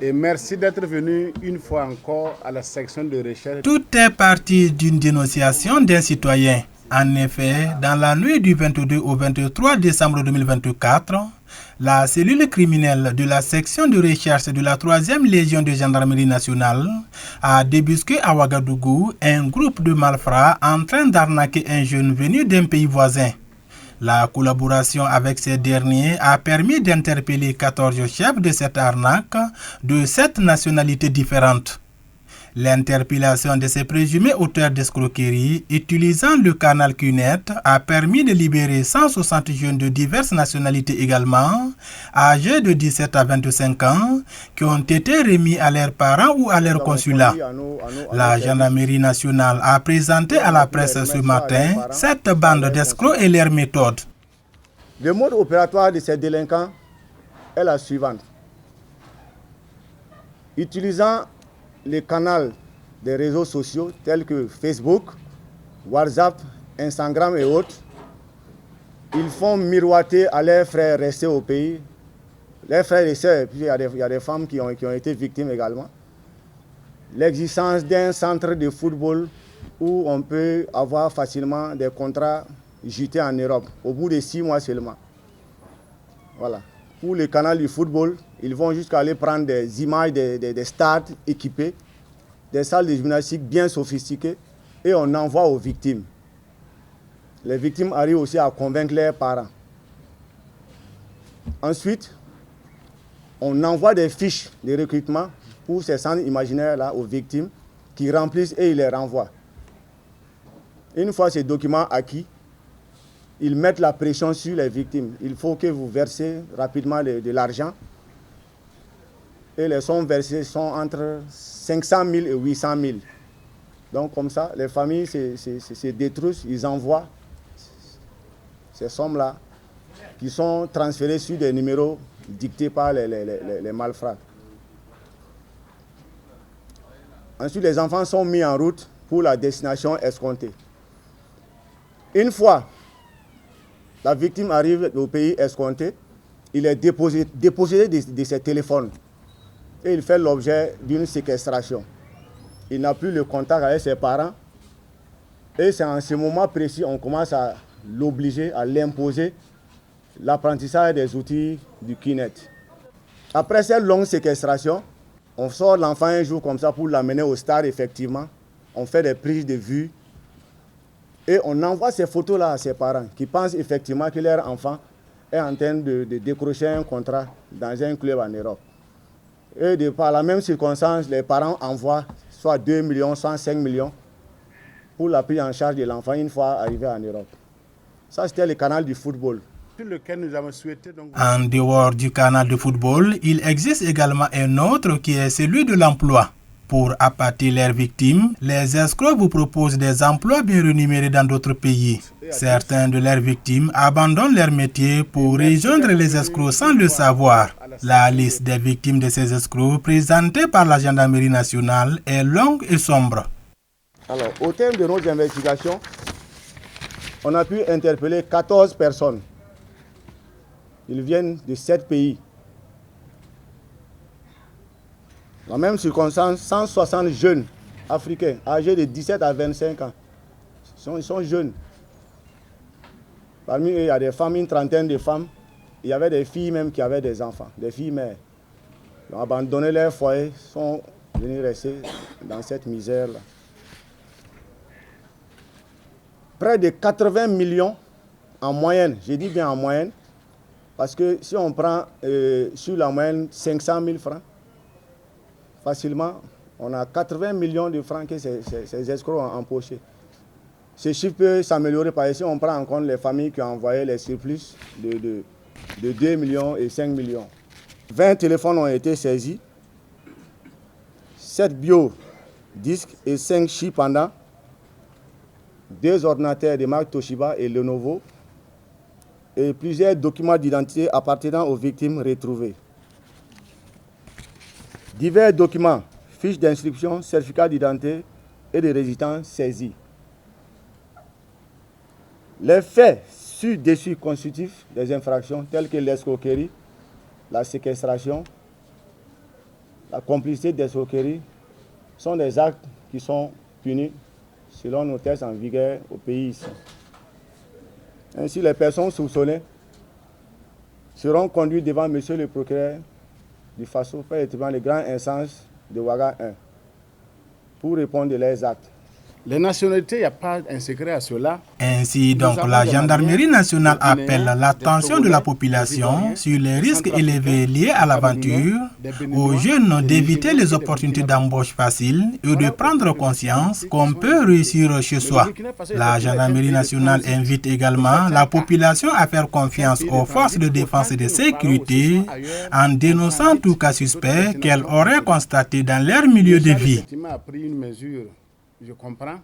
Et merci d'être venu une fois encore à la section de recherche. Tout est parti d'une dénonciation d'un citoyen. En effet, dans la nuit du 22 au 23 décembre 2024, la cellule criminelle de la section de recherche de la 3e Légion de gendarmerie nationale a débusqué à Ouagadougou un groupe de malfrats en train d'arnaquer un jeune venu d'un pays voisin. La collaboration avec ces derniers a permis d'interpeller 14 chefs de cette arnaque de 7 nationalités différentes. L'interpellation de ces présumés auteurs d'escroquerie utilisant le canal QNet a permis de libérer 160 jeunes de diverses nationalités également, âgés de 17 à 25 ans, qui ont été remis à leurs parents ou à leur consulat. La gendarmerie nationale a présenté à la presse ce matin cette bande d'escrocs et leurs méthodes. Le mode opératoire de ces délinquants est la suivante. Utilisant les canaux des réseaux sociaux tels que Facebook, WhatsApp, Instagram et autres, ils font miroiter à leurs frères restés au pays, leurs frères et sœurs, puis il y a des femmes qui ont été victimes également, l'existence d'un centre de football où on peut avoir facilement des contrats JT en Europe, au bout de 6 mois seulement. Voilà. Pour le canal du football, ils vont jusqu'à aller prendre des images des stades équipés, des salles de gymnastique bien sophistiquées, et on envoie aux victimes. Les victimes arrivent aussi à convaincre leurs parents. Ensuite, on envoie des fiches de recrutement pour ces centres imaginaires-là aux victimes qui remplissent et ils les renvoient. Une fois ces documents acquis, ils mettent la pression sur les victimes. Il faut que vous versez rapidement de l'argent. Et les sommes versées sont entre 500 000 et 800 000. Donc comme ça, les familles se détruisent, ils envoient ces sommes-là qui sont transférées sur des numéros dictés par les malfrats. Ensuite, les enfants sont mis en route pour la destination escomptée. Une fois la victime arrive au pays escompté, il est déposé de ses téléphones et il fait l'objet d'une séquestration. Il n'a plus le contact avec ses parents et c'est en ce moment précis qu'on commence à l'obliger, à l'imposer l'apprentissage des outils du Kinet. Après cette longue séquestration, on sort l'enfant un jour comme ça pour l'amener au stade effectivement. On fait des prises de vue. Et on envoie ces photos-là à ses parents qui pensent effectivement que leur enfant est en train de décrocher un contrat dans un club en Europe. Et par la même circonstance, les parents envoient soit 2 millions, soit 5 millions pour la prise en charge de l'enfant une fois arrivé en Europe. Ça, c'était le canal du football. En dehors du canal de football, il existe également un autre qui est celui de l'emploi. Pour appâter leurs victimes, les escrocs vous proposent des emplois bien rémunérés dans d'autres pays. Certains de leurs victimes abandonnent leur métier pour rejoindre les escrocs sans le savoir. La liste des victimes de ces escrocs présentée par la gendarmerie nationale est longue et sombre. Alors, au terme de nos investigations, on a pu interpeller 14 personnes. Ils viennent de 7 pays. La même circonstance, 160 jeunes africains âgés de 17 à 25 ans. Ils sont jeunes. Parmi eux, il y a des femmes, une trentaine de femmes. Il y avait des filles même qui avaient des enfants, des filles mères. Ils ont abandonné leur foyer, sont venus rester dans cette misère-là. Près de 80 millions en moyenne, je dis bien en moyenne, parce que si on prend sur la moyenne 500 000 francs, facilement, on a 80 millions de francs que ces escrocs ont empochés. Ce chiffre peut s'améliorer par ici, on prend en compte les familles qui ont envoyé les surplus de 2 millions et 5 millions. 20 téléphones ont été saisis, 7 bio-disques et 5 chips pendant, 2 ordinateurs de marque Toshiba et Lenovo et plusieurs documents d'identité appartenant aux victimes retrouvés. Divers documents, fiches d'inscription, certificats d'identité et de résidence saisis. Les faits ci-dessus constitutifs des infractions telles que l'escroquerie, la séquestration, la complicité d'escroquerie sont des actes qui sont punis selon nos textes en vigueur au pays ici. Ainsi, les personnes soupçonnées seront conduites devant Monsieur le procureur du Faso, devant les grandes instances de Ouaga 1, pour répondre de leurs actes. Les nationalités, il n'y a pas un secret à cela. Ainsi donc, la gendarmerie nationale appelle l'attention de la population sur les risques élevés liés à l'aventure, aux jeunes d'éviter les opportunités d'embauche faciles et de prendre conscience qu'on peut réussir chez soi. La gendarmerie nationale invite également la population à faire confiance aux forces de défense et de sécurité en dénonçant tout cas suspect qu'elles auraient constaté dans leur milieu de vie. Je comprends.